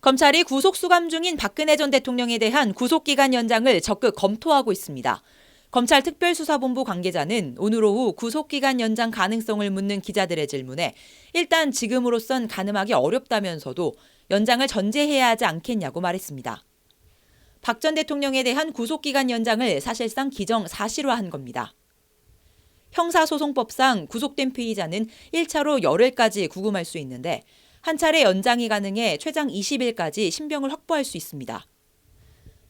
검찰이 구속수감 중인 박근혜 전 대통령에 대한 구속기간 연장을 적극 검토하고 있습니다. 검찰 특별수사본부 관계자는 오늘 오후 구속기간 연장 가능성을 묻는 기자들의 질문에 일단 지금으로선 가늠하기 어렵다면서도 연장을 전제해야 하지 않겠냐고 말했습니다. 박 전 대통령에 대한 구속기간 연장을 사실상 기정사실화한 겁니다. 형사소송법상 구속된 피의자는 1차로 열흘까지 구금할 수 있는데 한 차례 연장이 가능해 최장 20일까지 신병을 확보할 수 있습니다.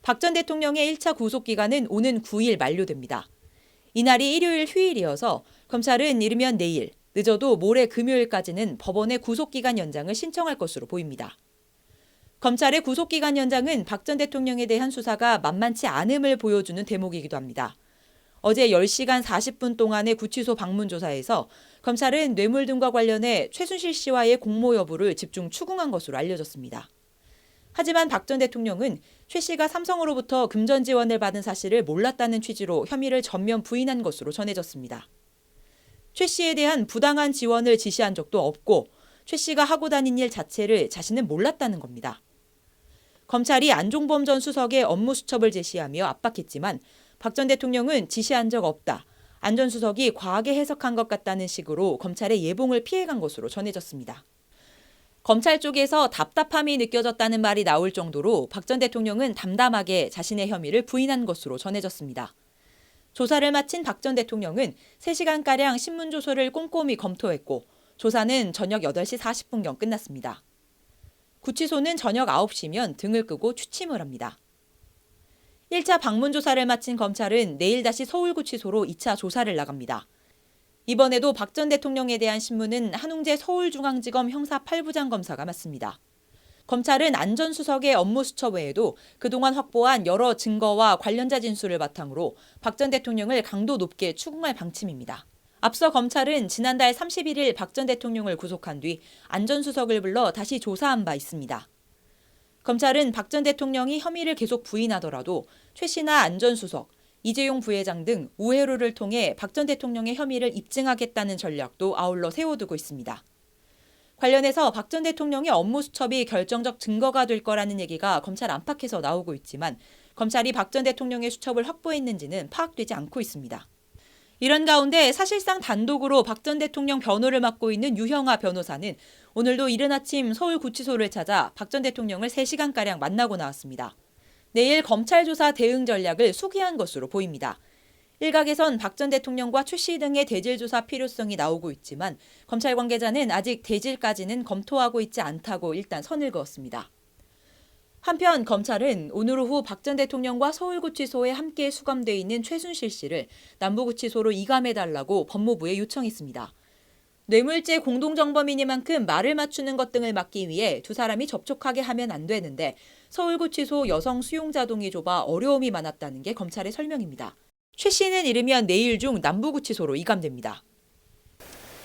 박 전 대통령의 1차 구속기간은 오는 9일 만료됩니다. 이날이 일요일 휴일이어서 검찰은 이르면 내일, 늦어도 모레 금요일까지는 법원에 구속기간 연장을 신청할 것으로 보입니다. 검찰의 구속기간 연장은 박 전 대통령에 대한 수사가 만만치 않음을 보여주는 대목이기도 합니다. 어제 10시간 40분 동안의 구치소 방문 조사에서 검찰은 뇌물 등과 관련해 최순실 씨와의 공모 여부를 집중 추궁한 것으로 알려졌습니다. 하지만 박 전 대통령은 최 씨가 삼성으로부터 금전 지원을 받은 사실을 몰랐다는 취지로 혐의를 전면 부인한 것으로 전해졌습니다. 최 씨에 대한 부당한 지원을 지시한 적도 없고 최 씨가 하고 다닌 일 자체를 자신은 몰랐다는 겁니다. 검찰이 안종범 전 수석의 업무 수첩을 제시하며 압박했지만 박 전 대통령은 지시한 적 없다. 안 전 수석이 과하게 해석한 것 같다는 식으로 검찰의 예봉을 피해간 것으로 전해졌습니다. 검찰 쪽에서 답답함이 느껴졌다는 말이 나올 정도로 박 전 대통령은 담담하게 자신의 혐의를 부인한 것으로 전해졌습니다. 조사를 마친 박 전 대통령은 3시간가량 신문조서를 꼼꼼히 검토했고 조사는 저녁 8시 40분경 끝났습니다. 구치소는 저녁 9시면 등을 끄고 취침을 합니다. 1차 방문 조사를 마친 검찰은 내일 다시 서울구치소로 2차 조사를 나갑니다. 이번에도 박 전 대통령에 대한 신문은 한웅재 서울중앙지검 형사 8부장 검사가 맡습니다. 검찰은 안 전 수석의 업무 수첩 외에도 그동안 확보한 여러 증거와 관련자 진술을 바탕으로 박 전 대통령을 강도 높게 추궁할 방침입니다. 앞서 검찰은 지난달 31일 박 전 대통령을 구속한 뒤 안 전 수석을 불러 다시 조사한 바 있습니다. 검찰은 박 전 대통령이 혐의를 계속 부인하더라도 최 씨나 안 전 수석, 이재용 부회장 등 우회로를 통해 박 전 대통령의 혐의를 입증하겠다는 전략도 아울러 세워두고 있습니다. 관련해서 박 전 대통령의 업무 수첩이 결정적 증거가 될 거라는 얘기가 검찰 안팎에서 나오고 있지만 검찰이 박 전 대통령의 수첩을 확보했는지는 파악되지 않고 있습니다. 이런 가운데 사실상 단독으로 박 전 대통령 변호를 맡고 있는 유형아 변호사는 오늘도 이른 아침 서울구치소를 찾아 박 전 대통령을 3시간가량 만나고 나왔습니다. 내일 검찰 조사 대응 전략을 수기한 것으로 보입니다. 일각에선 박 전 대통령과 최 씨 등의 대질 조사 필요성이 나오고 있지만 검찰 관계자는 아직 대질까지는 검토하고 있지 않다고 일단 선을 그었습니다. 한편 검찰은 오늘 오후 박 전 대통령과 서울구치소에 함께 수감돼 있는 최순실 씨를 남부구치소로 이감해달라고 법무부에 요청했습니다. 뇌물죄 공동정범이니만큼 말을 맞추는 것 등을 막기 위해 두 사람이 접촉하게 하면 안 되는데 서울구치소 여성 수용자 동이 좁아 어려움이 많았다는 게 검찰의 설명입니다. 최 씨는 이르면 내일 중 남부구치소로 이감됩니다.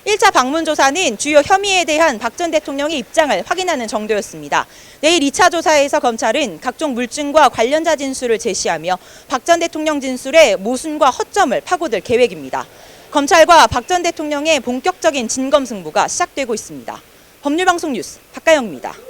1차 방문 조사는 주요 혐의에 대한 박 전 대통령의 입장을 확인하는 정도였습니다. 내일 2차 조사에서 검찰은 각종 물증과 관련자 진술을 제시하며 박 전 대통령 진술의 모순과 허점을 파고들 계획입니다. 검찰과 박 전 대통령의 본격적인 진검 승부가 시작되고 있습니다. 법률방송 뉴스 박가영입니다.